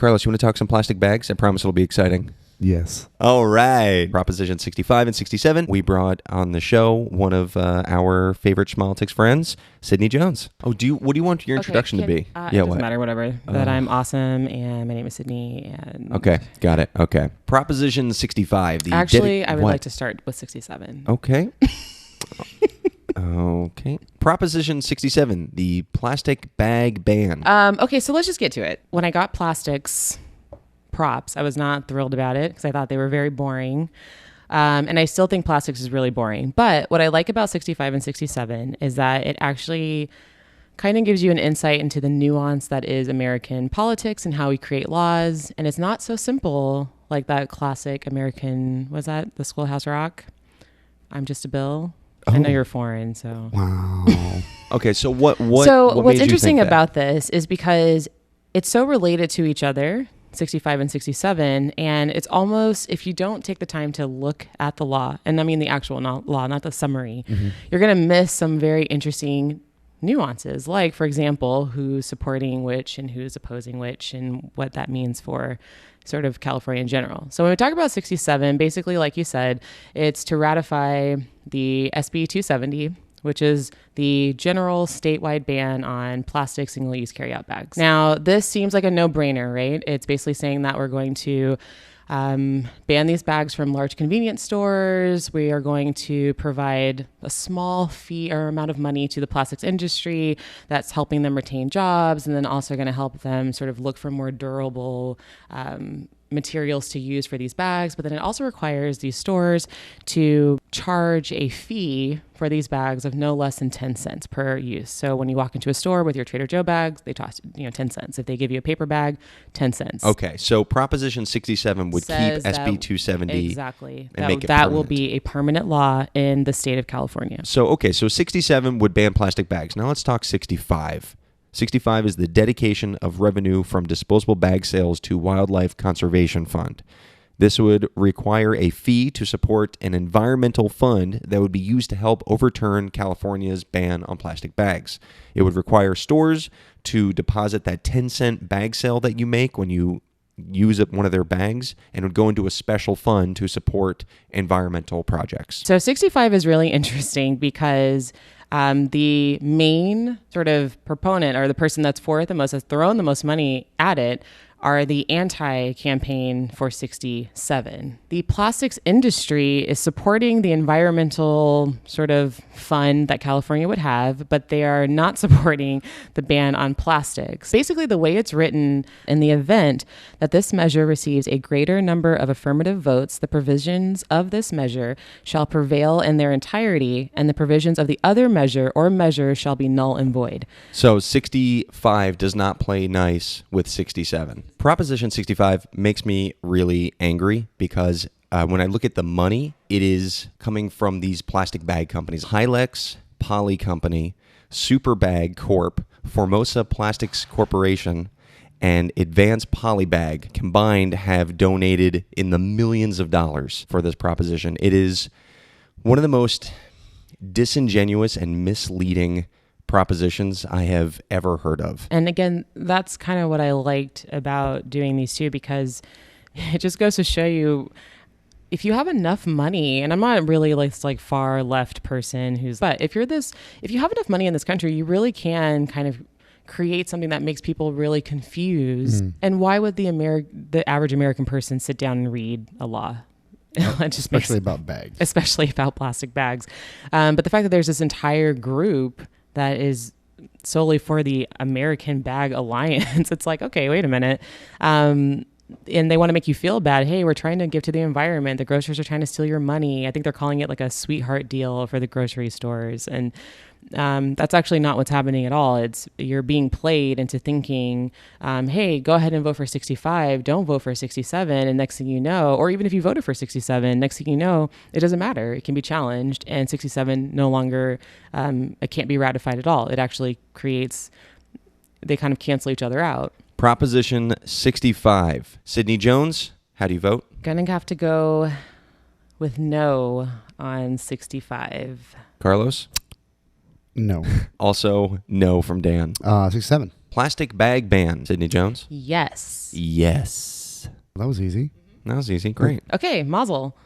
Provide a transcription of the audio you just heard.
Carlos, you want to talk some plastic bags? I promise it'll be exciting. Yes. All right. Proposition 65 and 67. We brought on the show one of our favorite Schmolitics friends, Sidney Jones. Oh, what do you want your introduction to be? It doesn't matter, whatever. That I'm awesome and my name is Sidney. And Okay, got it. Okay. Proposition 65. Actually, I would like to start with 67. Okay. Okay. Proposition 67, the plastic bag ban. Okay, so let's just get to it. When I got plastics props, I was not thrilled about it because I thought they were very boring. And I still think plastics is really boring. But what I like about 65 and 67 is that it actually kind of gives you an insight into the nuance that is American politics and how we create laws. And it's not so simple like that classic American, was that the Schoolhouse Rock? I'm just a bill. I know you're foreign, so. Wow. Okay, so what's interesting about this is because it's so related to each other, 65 and 67, and it's almost, if you don't take the time to look at the law, and I mean the actual law, not the summary, you're going to miss some very interesting nuances, like, for example, who's supporting which and who's opposing which and what that means for sort of California in general. So when we talk about 67, basically, like you said, it's to ratify the SB 270, which is the general statewide ban on plastic single-use carryout bags. Now, this seems like a no-brainer, right? It's basically saying that we're going to ban these bags from large convenience stores. We are going to provide a small fee or amount of money to the plastics industry that's helping them retain jobs, and then also going to help them sort of look for more durable materials to use for these bags. But then it also requires these stores to charge a fee for these bags of no less than 10 cents per use. So when you walk into a store with your Trader Joe bags, they toss 10 cents. If they give you a paper bag, 10 cents. Okay, so Proposition 67 would keep SB 270. Exactly. And make it that permanent. will be a permanent law in the state of California. So 67 would ban plastic bags. Now let's talk 65. 65 is the dedication of revenue from disposable bag sales to Wildlife Conservation Fund. This would require a fee to support an environmental fund that would be used to help overturn California's ban on plastic bags. It would require stores to deposit that 10-cent bag sale that you make when you use up one of their bags, and would go into a special fund to support environmental projects. So 65 is really interesting because the main sort of proponent, or the person that's for it the most, has thrown the most money at it, are the anti-campaign for 67. The plastics industry is supporting the environmental sort of fund that California would have, but they are not supporting the ban on plastics. Basically, the way it's written in the event that this measure receives a greater number of affirmative votes, the provisions of this measure shall prevail in their entirety, and the provisions of the other measure or measures shall be null and void. So 65 does not play nice with 67. Proposition 65 makes me really angry because when I look at the money, it is coming from these plastic bag companies. Hylex Poly Company, Superbag Corp., Formosa Plastics Corporation, and Advanced Polybag combined have donated in the millions of dollars for this proposition. It is one of the most disingenuous and misleading propositions I have ever heard of. And again, that's kind of what I liked about doing these two, because it just goes to show you, if you have enough money, and I'm not really like far left person but if you have enough money in this country, you really can kind of create something that makes people really confused. And why would the average American person sit down and read a law? Especially about bags. Especially about plastic bags. But the fact that there's this entire group that is solely for the American Bag Alliance, it's like, okay, wait a minute. And they want to make you feel bad. Hey, we're trying to give to the environment. The grocers are trying to steal your money. I think they're calling it like a sweetheart deal for the grocery stores. And that's actually not what's happening at all. It's you're being played into thinking, hey, go ahead and vote for 65. Don't vote for 67. And next thing you know, or even if you voted for 67, next thing you know, it doesn't matter. It can be challenged. And 67 no longer, it can't be ratified at all. It actually they kind of cancel each other out. Proposition 65. Sidney Jones, how do you vote? Gonna have to go with no on 65. Carlos? No. Also, no from Dan. 67. Plastic bag ban. Sidney Jones? Yes. Yes. That was easy. That was easy. Great. Okay, Mazel.